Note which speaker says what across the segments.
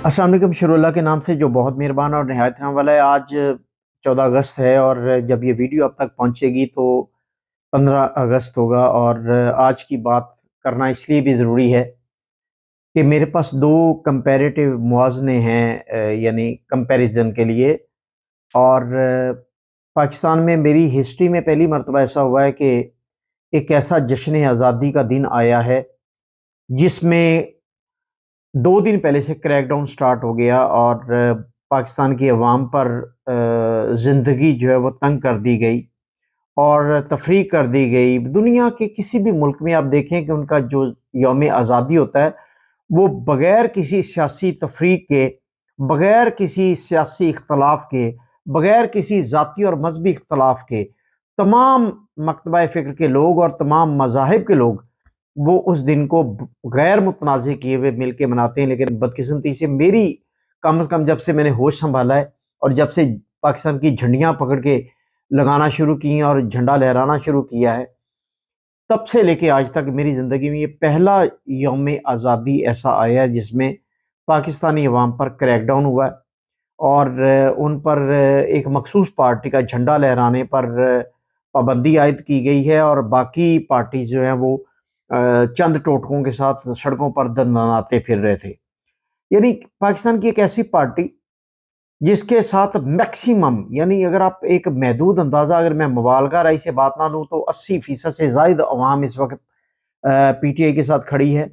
Speaker 1: السلام علیکم، شروع اللہ کے نام سے جو بہت مہربان اور نہایت رحم والا ہے۔ آج 14 اگست ہے اور جب یہ ویڈیو اب تک پہنچے گی تو 15 اگست ہوگا، اور آج کی بات کرنا اس لیے بھی ضروری ہے کہ میرے پاس دو کمپیریٹیو موازنے ہیں، یعنی کمپیریزن کے لیے۔ اور پاکستان میں میری ہسٹری میں پہلی مرتبہ ایسا ہوا ہے کہ ایک ایسا جشن آزادی کا دن آیا ہے جس میں 2 دن پہلے سے کریک ڈاؤن سٹارٹ ہو گیا، اور پاکستان کی عوام پر زندگی جو ہے وہ تنگ کر دی گئی اور تفریق کر دی گئی۔ دنیا کے کسی بھی ملک میں آپ دیکھیں کہ ان کا جو یوم آزادی ہوتا ہے وہ بغیر کسی سیاسی تفریق کے، بغیر کسی سیاسی اختلاف کے، بغیر کسی ذاتی اور مذہبی اختلاف کے، تمام مکتبہ فکر کے لوگ اور تمام مذاہب کے لوگ وہ اس دن کو غیر متنازع کیے ہوئے مل کے مناتے ہیں۔ لیکن بدقسمتی سے میری کم از کم جب سے میں نے ہوش سنبھالا ہے اور جب سے پاکستان کی جھنڈیاں پکڑ کے لگانا شروع کی ہیں اور جھنڈا لہرانا شروع کیا ہے، تب سے لے کے آج تک میری زندگی میں یہ پہلا یوم آزادی ایسا آیا ہے جس میں پاکستانی عوام پر کریک ڈاؤن ہوا ہے، اور ان پر ایک مخصوص پارٹی کا جھنڈا لہرانے پر پابندی عائد کی گئی ہے، اور باقی پارٹی جو ہیں وہ چند ٹوٹکوں کے ساتھ سڑکوں پر دندناتے پھر رہے تھے۔ یعنی پاکستان کی ایک ایسی پارٹی جس کے ساتھ میکسیمم، یعنی اگر آپ ایک محدود اندازہ، اگر میں مبالغہ رائے سے بات نہ لوں تو 80% سے زائد عوام اس وقت پی ٹی آئی کے ساتھ کھڑی ہے۔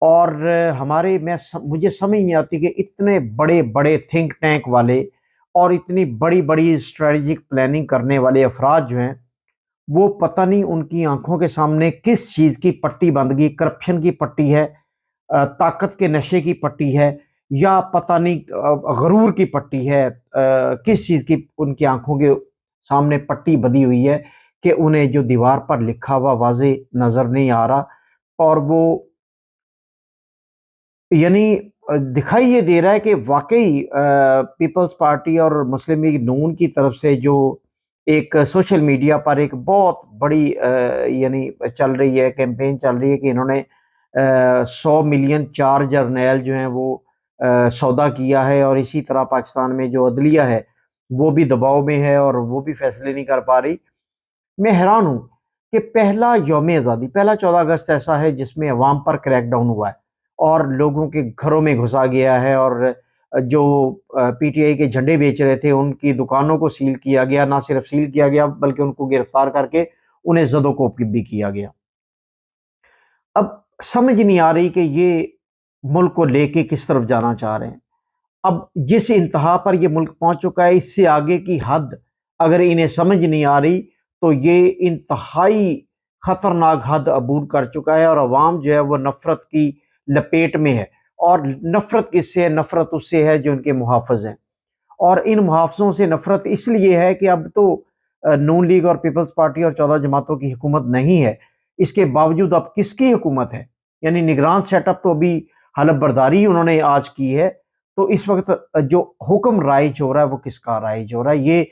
Speaker 1: اور مجھے سمجھ نہیں آتی کہ اتنے بڑے بڑے تھنک ٹینک والے اور اتنی بڑی بڑی اسٹریٹجک پلاننگ کرنے والے افراد جو ہیں، وہ پتہ نہیں ان کی آنکھوں کے سامنے کس چیز کی پٹی بندھ گئی، کرپشن کی پٹی ہے، طاقت کے نشے کی پٹی ہے، یا پتہ نہیں غرور کی پٹی ہے، کس چیز کی ان کی آنکھوں کے سامنے پٹی بندھی ہوئی ہے کہ انہیں جو دیوار پر لکھا ہوا واضح نظر نہیں آ رہا، اور وہ یعنی دکھائی یہ دے رہا ہے کہ واقعی پیپلز پارٹی اور مسلم لیگ نون کی طرف سے جو ایک سوشل میڈیا پر ایک بہت بڑی یعنی چل رہی ہے، کیمپین چل رہی ہے کہ انہوں نے 100 ملین 4 جرنیل جو ہیں وہ سودا کیا ہے، اور اسی طرح پاکستان میں جو عدلیہ ہے وہ بھی دباؤ میں ہے اور وہ بھی فیصلے نہیں کر پا رہی۔ میں حیران ہوں کہ پہلا یوم آزادی، پہلا 14 اگست ایسا ہے جس میں عوام پر کریک ڈاؤن ہوا ہے اور لوگوں کے گھروں میں گھسا گیا ہے، اور جو پی ٹی آئی کے جھنڈے بیچ رہے تھے ان کی دکانوں کو سیل کیا گیا، نہ صرف سیل کیا گیا بلکہ ان کو گرفتار کر کے انہیں زد و کوب بھی کیا گیا۔ اب سمجھ نہیں آ رہی کہ یہ ملک کو لے کے کس طرف جانا چاہ رہے ہیں۔ اب جس انتہا پر یہ ملک پہنچ چکا ہے، اس سے آگے کی حد اگر انہیں سمجھ نہیں آ رہی تو یہ انتہائی خطرناک حد عبور کر چکا ہے، اور عوام جو ہے وہ نفرت کی لپیٹ میں ہے۔ اور نفرت کس سے ہے؟ نفرت اس سے ہے جو ان کے محافظ ہیں، اور ان محافظوں سے نفرت اس لیے ہے کہ اب تو نون لیگ اور پیپلز پارٹی اور 14 جماعتوں کی حکومت نہیں ہے، اس کے باوجود اب کس کی حکومت ہے؟ یعنی نگران سیٹ اپ تو ابھی حلف برداری انہوں نے آج کی ہے، تو اس وقت جو حکم رائج ہو رہا ہے وہ کس کا رائج ہو رہا ہے؟ یہ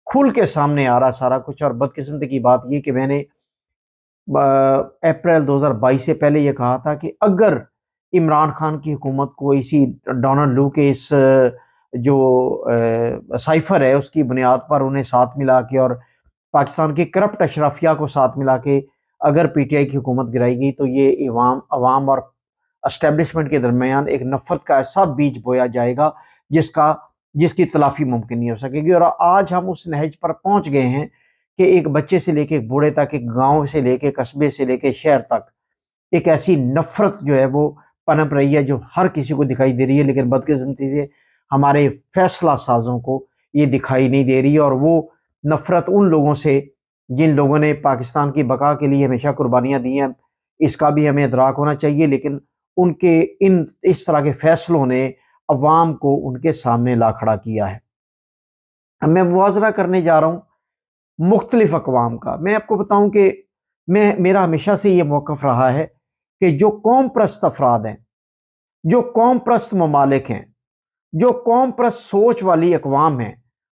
Speaker 1: کھل کے سامنے آ رہا سارا کچھ۔ اور بدقسمتی کی بات یہ کہ میں نے اپریل 2022 سے پہلے یہ کہا تھا کہ اگر عمران خان کی حکومت کو اسی ڈونلڈ لو کے اس جو سائفر ہے اس کی بنیاد پر انہیں ساتھ ملا کے اور پاکستان کے کرپٹ اشرافیہ کو ساتھ ملا کے اگر پی ٹی آئی کی حکومت گرائی گئی تو یہ عوام اور اسٹیبلشمنٹ کے درمیان ایک نفرت کا ایسا بیج بویا جائے گا جس کی تلافی ممکن نہیں ہو سکے گی۔ اور آج ہم اس نہج پر پہنچ گئے ہیں کہ ایک بچے سے لے کے ایک بوڑھے تک، ایک گاؤں سے لے کے قصبے سے لے کے شہر تک ایک ایسی نفرت جو ہے وہ پنپ رہی ہے جو ہر کسی کو دکھائی دے رہی ہے، لیکن بدقسمتی سے ہمارے فیصلہ سازوں کو یہ دکھائی نہیں دے رہی۔ اور وہ نفرت ان لوگوں سے جن لوگوں نے پاکستان کی بقا کے لیے ہمیشہ قربانیاں دی ہیں، اس کا بھی ہمیں ادراک ہونا چاہیے، لیکن ان کے اس طرح کے فیصلوں نے عوام کو ان کے سامنے لا کھڑا کیا ہے۔ اب میں موازنہ کرنے جا رہا ہوں مختلف اقوام کا۔ میں آپ کو بتاؤں کہ میرا ہمیشہ سے یہ موقف رہا ہے کہ جو قوم پرست افراد ہیں، جو قوم پرست ممالک ہیں، جو قوم پرست سوچ والی اقوام ہیں،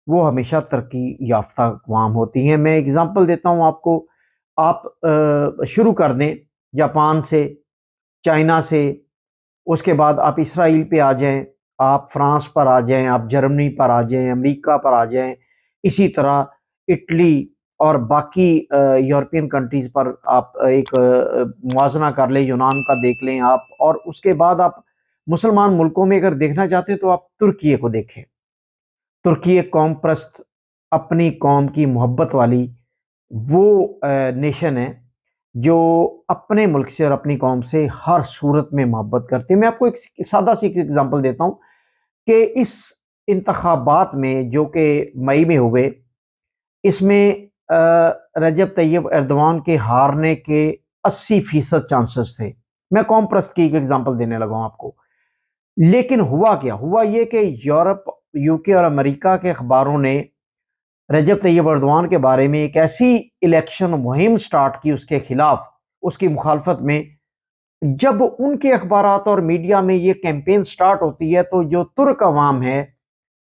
Speaker 1: وہ ہمیشہ ترقی یافتہ اقوام ہوتی ہیں۔ میں اگزامپل دیتا ہوں آپ کو، آپ شروع کر دیں جاپان سے، چائنا سے، اس کے بعد آپ اسرائیل پہ آ جائیں، آپ فرانس پر آ جائیں، آپ جرمنی پر آ جائیں، امریکہ پر آ جائیں، اسی طرح اٹلی اور باقی یورپین کنٹریز پر آپ ایک موازنہ کر لیں، یونان کا دیکھ لیں آپ، اور اس کے بعد آپ مسلمان ملکوں میں اگر دیکھنا چاہتے ہیں تو آپ ترکی کو دیکھیں۔ ترکی ایک قوم پرست، اپنی قوم کی محبت والی وہ نیشن ہے جو اپنے ملک سے اور اپنی قوم سے ہر صورت میں محبت کرتی ہے۔ میں آپ کو ایک سادہ سی ایگزامپل دیتا ہوں کہ اس انتخابات میں جو کہ مئی میں ہوئے، اس میں رجب طیب ایردوان کے ہارنے کے 80% چانسز تھے۔ میں قوم پرست کی ایک ایگزامپل دینے لگا ہوں آپ کو، لیکن ہوا کیا؟ ہوا یہ کہ یورپ، UK اور امریکہ کے اخباروں نے رجب طیب ایردوان کے بارے میں ایک ایسی الیکشن مہم سٹارٹ کی اس کے خلاف، اس کی مخالفت میں۔ جب ان کے اخبارات اور میڈیا میں یہ کیمپین سٹارٹ ہوتی ہے تو جو ترک عوام ہے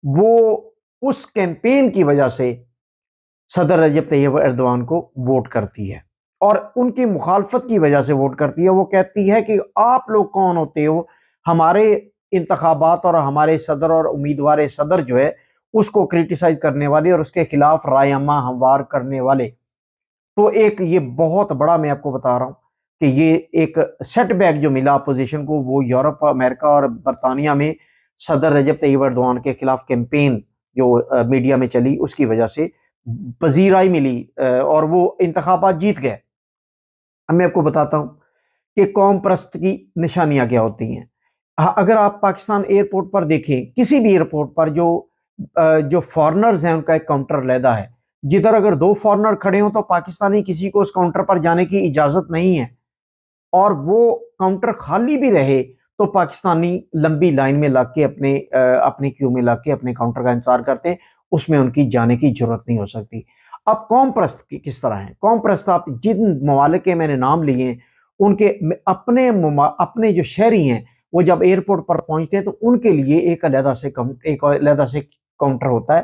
Speaker 1: وہ اس کیمپین کی وجہ سے صدر رجب طیب ایردوان کو ووٹ کرتی ہے، اور ان کی مخالفت کی وجہ سے ووٹ کرتی ہے۔ وہ کہتی ہے کہ آپ لوگ کون ہوتے ہو ہمارے انتخابات اور ہمارے صدر اور امیدوار صدر جو ہے اس کو کریٹیسائز کرنے والے اور اس کے خلاف رائے عامہ ہموار کرنے والے؟ تو ایک یہ بہت بڑا، میں آپ کو بتا رہا ہوں کہ یہ ایک سیٹ بیک جو ملا اپوزیشن کو، وہ یورپ، امریکہ اور برطانیہ میں صدر رجب طیب ایردوان کے خلاف کیمپین جو میڈیا میں چلی اس کی وجہ سے پذیرائی ملی، اور وہ انتخابات جیت گئے۔ اب میں آپ کو بتاتا ہوں کہ قوم پرست کی نشانیاں کیا ہوتی ہیں۔ اگر آپ پاکستان ایئرپورٹ پر دیکھیں، کسی بھی ایئرپورٹ پر جو فارنرز ہیں ان کا ایک کاؤنٹر علیحدہ ہے۔ جدھر اگر 2 فارنر کھڑے ہوں تو پاکستانی کسی کو اس کاؤنٹر پر جانے کی اجازت نہیں ہے، اور وہ کاؤنٹر خالی بھی رہے تو پاکستانی لمبی لائن میں لگ کے اپنی کیو میں لگ کے اپنے کاؤنٹر کا انتظار کرتے ہیں، اس میں ان کی جانے کی ضرورت نہیں ہو سکتی۔ اب قوم پرست کس طرح ہیں؟ قوم پرست آپ جن ممالک کے میں نے نام لیے ہیں ان کے اپنے جو شہری ہیں وہ جب ایئرپورٹ پر پہنچتے ہیں تو ان کے لیے ایک علیحدہ سے کاؤنٹر ہوتا ہے۔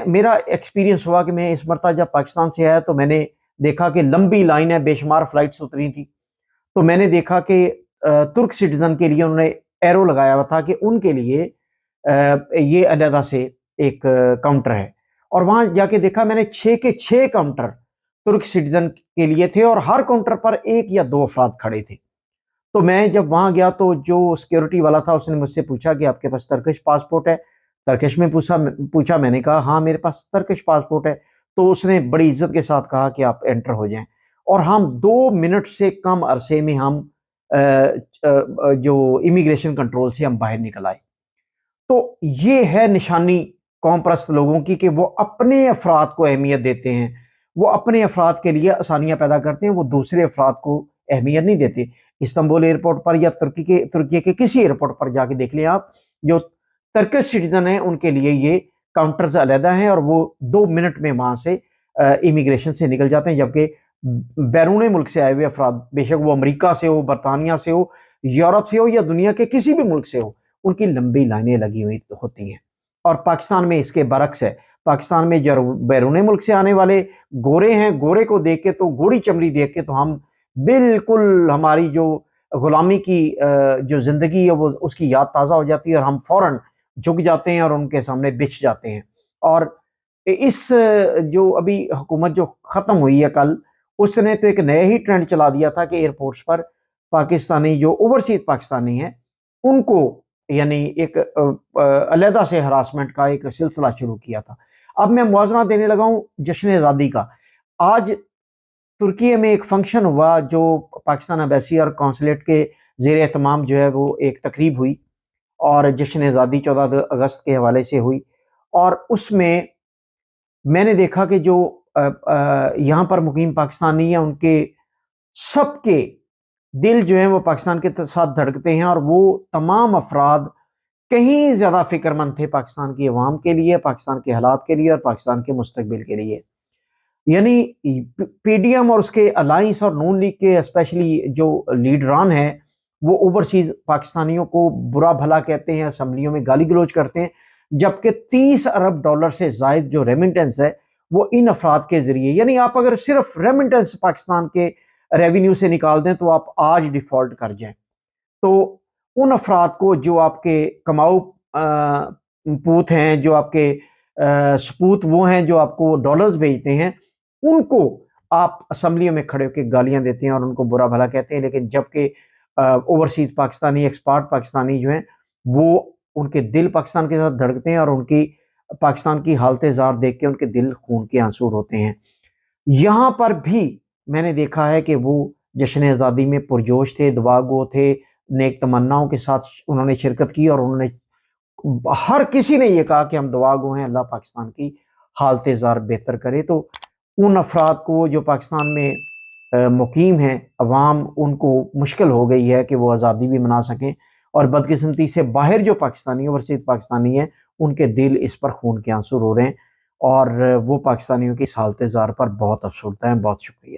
Speaker 1: میرا ایکسپیرینس ہوا کہ میں اس مرتبہ جب پاکستان سے آیا تو میں نے دیکھا کہ لمبی لائن ہے، بے شمار فلائٹس اتری تھی، تو میں نے دیکھا کہ ترک سٹیزن کے لیے انہوں نے ایرو لگایا ہوا تھا کہ ان کے لیے یہ علیحدہ سے ایک کاؤنٹر ہے، اور وہاں جا کے دیکھا میں نے 6 کے 6 کاؤنٹر ترک سٹیزن کے لیے تھے، اور ہر کاؤنٹر پر 1 یا 2 افراد کھڑے تھے۔ تو میں جب وہاں گیا تو جو سیکیورٹی والا تھا اس نے مجھ سے پوچھا کہ آپ کے پاس ترکش پاسپورٹ ہے؟ ترکش میں پوچھا، میں نے کہا ہاں میرے پاس ترکش پاسپورٹ ہے۔ تو اس نے بڑی عزت کے ساتھ کہا کہ آپ انٹر ہو جائیں، اور ہم 2 منٹ سے کم عرصے میں ہم جو امیگریشن کنٹرول سے ہم باہر نکل آئے۔ تو یہ ہے نشانی قوم پرست لوگوں کی کہ وہ اپنے افراد کو اہمیت دیتے ہیں، وہ اپنے افراد کے لیے آسانیاں پیدا کرتے ہیں، وہ دوسرے افراد کو اہمیت نہیں دیتے۔ استنبول ایئرپورٹ پر یا ترکی کے کسی ایئرپورٹ پر جا کے دیکھ لیں آپ، جو ترکش سٹیزن ہیں ان کے لیے یہ کاؤنٹرز علیحدہ ہیں، اور وہ 2 منٹ میں وہاں سے امیگریشن سے نکل جاتے ہیں، جبکہ بیرون ملک سے آئے ہوئے افراد، بے شک وہ امریکہ سے ہو، برطانیہ سے ہو، یورپ سے ہو یا دنیا کے کسی بھی ملک سے ہو، ان کی لمبی لائنیں لگی ہوئی ہوتی ہیں۔ اور پاکستان میں اس کے برعکس ہے۔ پاکستان میں جو بیرون ملک سے آنے والے گورے ہیں، گورے کو دیکھ کے تو، گوڑی چمڑی دیکھ کے تو ہم بالکل ہماری جو غلامی کی جو زندگی ہے وہ اس کی یاد تازہ ہو جاتی ہے، اور ہم فوراً جھک جاتے ہیں اور ان کے سامنے بچ جاتے ہیں۔ اور اس جو ابھی حکومت جو ختم ہوئی ہے کل، اس نے تو ایک نیا ہی ٹرینڈ چلا دیا تھا کہ ایئرپورٹس پر پاکستانی جو اوورسیز پاکستانی ہیں ان کو یعنی ایک علیحدہ سے ہراسمنٹ کا ایک سلسلہ شروع کیا تھا۔ اب میں موازنہ دینے لگا ہوں جشن آزادی کا۔ آج ترکی میں ایک فنکشن ہوا جو پاکستان ایمبیسی اور قونصلیٹ کے زیر اہتمام جو ہے وہ ایک تقریب ہوئی، اور جشن آزادی 14 اگست کے حوالے سے ہوئی، اور اس میں نے دیکھا کہ جو یہاں پر مقیم پاکستانی ہیں ان کے سب کے دل جو ہیں وہ پاکستان کے ساتھ دھڑکتے ہیں، اور وہ تمام افراد کہیں زیادہ فکر مند تھے پاکستان کی عوام کے لیے، پاکستان کے حالات کے لیے اور پاکستان کے مستقبل کے لیے۔ یعنی پی ڈی ایم اور اس کے الائنس اور نون لیگ کے اسپیشلی جو لیڈران ہیں وہ اوورسیز پاکستانیوں کو برا بھلا کہتے ہیں، اسمبلیوں میں گالی گلوچ کرتے ہیں، جبکہ 30 ارب ڈالر سے زائد جو ریمنٹنس ہے وہ ان افراد کے ذریعے، یعنی آپ اگر صرف ریمنٹنس پاکستان کے ریونیو سے نکال دیں تو آپ آج ڈیفالٹ کر جائیں، تو ان افراد کو جو آپ کے کماؤ پوت ہیں، جو آپ کے سپوت وہ ہیں جو آپ کو ڈالرز بھیجتے ہیں، ان کو آپ اسمبلیوں میں کھڑے ہو کے گالیاں دیتے ہیں اور ان کو برا بھلا کہتے ہیں، لیکن جبکہ اوورسیز پاکستانی ایکسپارٹ پاکستانی جو ہیں وہ ان کے دل پاکستان کے ساتھ دھڑکتے ہیں اور ان کی پاکستان کی حالت زار دیکھ کے ان کے دل خون کے آنسور ہوتے ہیں۔ یہاں پر بھی میں نے دیکھا ہے کہ وہ جشن آزادی میں پرجوش تھے، دعا گو تھے، نیک تمناؤں کے ساتھ انہوں نے شرکت کی اور انہوں نے ہر کسی نے یہ کہا کہ ہم دعا گو ہیں، اللہ پاکستان کی حالت زار بہتر کرے۔ تو ان افراد کو جو پاکستان میں مقیم ہیں، عوام، ان کو مشکل ہو گئی ہے کہ وہ آزادی بھی منا سکیں، اور بدقسمتی سے باہر جو پاکستانی اوورسیز پاکستانی ہیں ان کے دل اس پر خون کے آنسو رو رہے ہیں، اور وہ پاکستانیوں کی اس حالت زار پر بہت افسردہ ہیں۔ بہت شکریہ۔